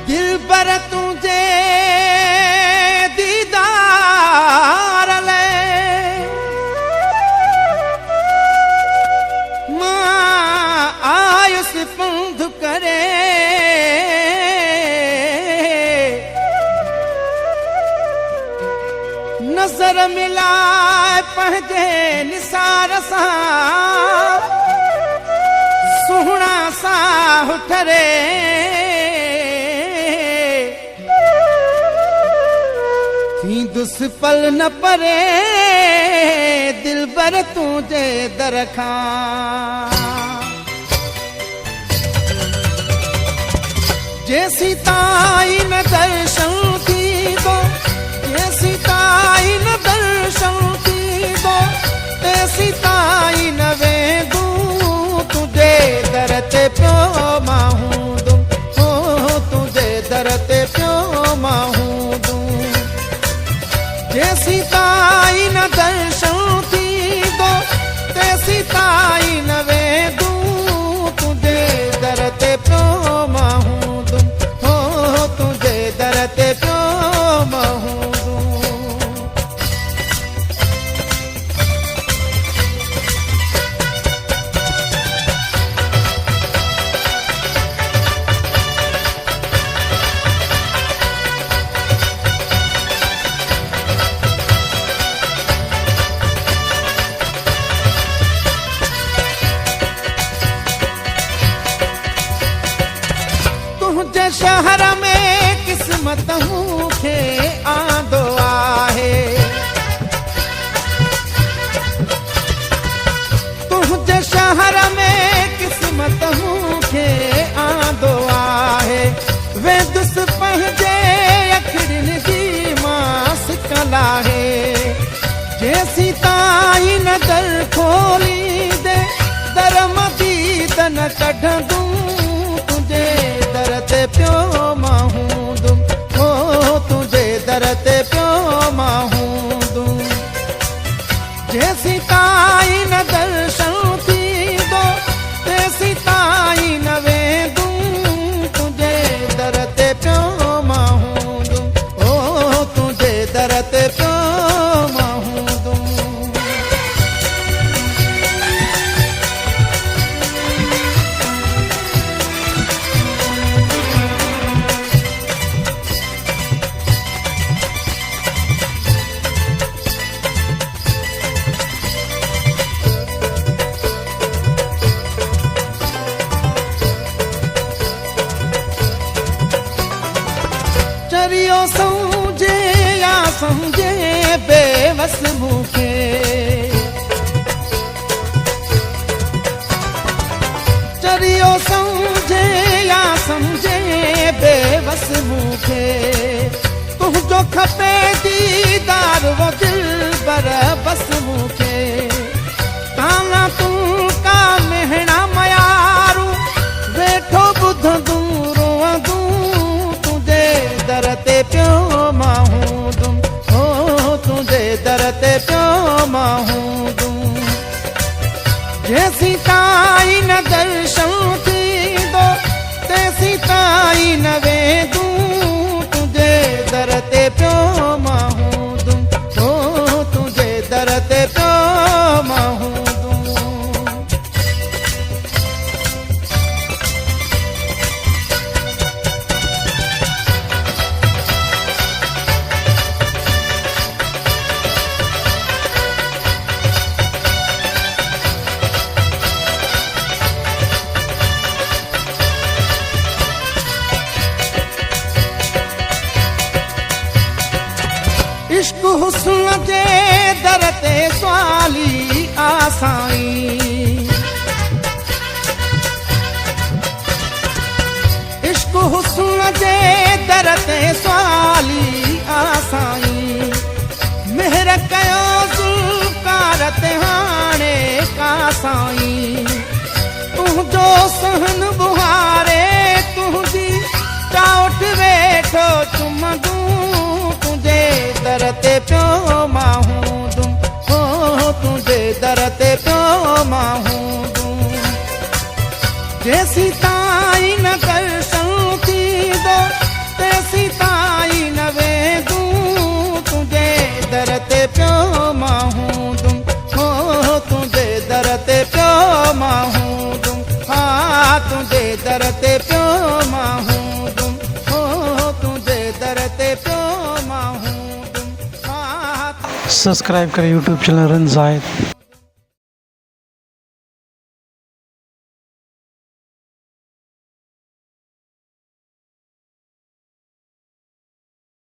दिल पर तुझे दीदार ले मां आयुष पंध करे नजर मिलाए पंहिंजे निसार सां सुहणा सां ठरे थींदुसि पल न परे दिल बर तुझे दर खां जैसी ताई न दर्शन थींदो जैसी ताई न दर्शन थींदो तैसी ताई न वेंदू तुझे दर ते पियो मां हूंदुमि हो तुझे दर ते पियो मां हूंदुमि जैसी ताई न दर्शन थींदो तैसी ताई न वेंदू तुझे दर ते पियो मां हूंदुमि हो तुझे दर ते पियो मां हूंदुमि शहर में किस्मत मूंखे आंदो आहे तुंहिंजे शहर में किस्मत मूंखे आंदो आहे वेंदुसि पंहिंजे अखियुनि जी मां सिकल आहे जेसी ताई न दर खोलींदे दर मदीद न कढंदूं तुझे दर ते पियो मां हूंदुमि हो तुझे दर ते पियो मां हूंदुमि जैसी ताई न दर्शन थींदो तैसी ताई न वेंदू तुझे दर ते पियो मां हूंदुमि हो तुझे दर ते पियो मां हूंदुमि चरियो समझे या समझे बेवस मूंखे चरियो समझे या समझे बेवस मूंखे तुंहिंजो खपे दीदार वो दिल बर बस मूंखे ताना तूं का मेहणा मयारू वेठो ॿुधंदूं रोअंदूं दर ते पियो मां हूंदुमि हो तुझे दर ते पियो मां हूंदुमि जैसी ताई न दर्शन थींदो तैसी ताई न वेंदू तुझे दर ते पियो मां हूंदुमि हो तुझे दर ते पियो मां हूंदुमि इश्क हुस्न जे दर ते सवाली आसाई इश्क हुस्न जे दर ते सवाली आसाई मेहर कयो ज़ुल्फ़कार ते हाणे का साईं तुंहिंजो सहन बुहारे तुंहिंजी चाउठ वेठो चुमंदूं तुझे दर ते पियो मां हूंदुमि हो तुझे दर ते पियो मां हूंदुमि जैसी ताई न दर्शन थींदो दर ते पियो मां हूं दुम हो तुंहिंजे दर ते पियो मां हूं दुम। सब्सक्राइब करें यूट्यूब चैनल रन जाहिद।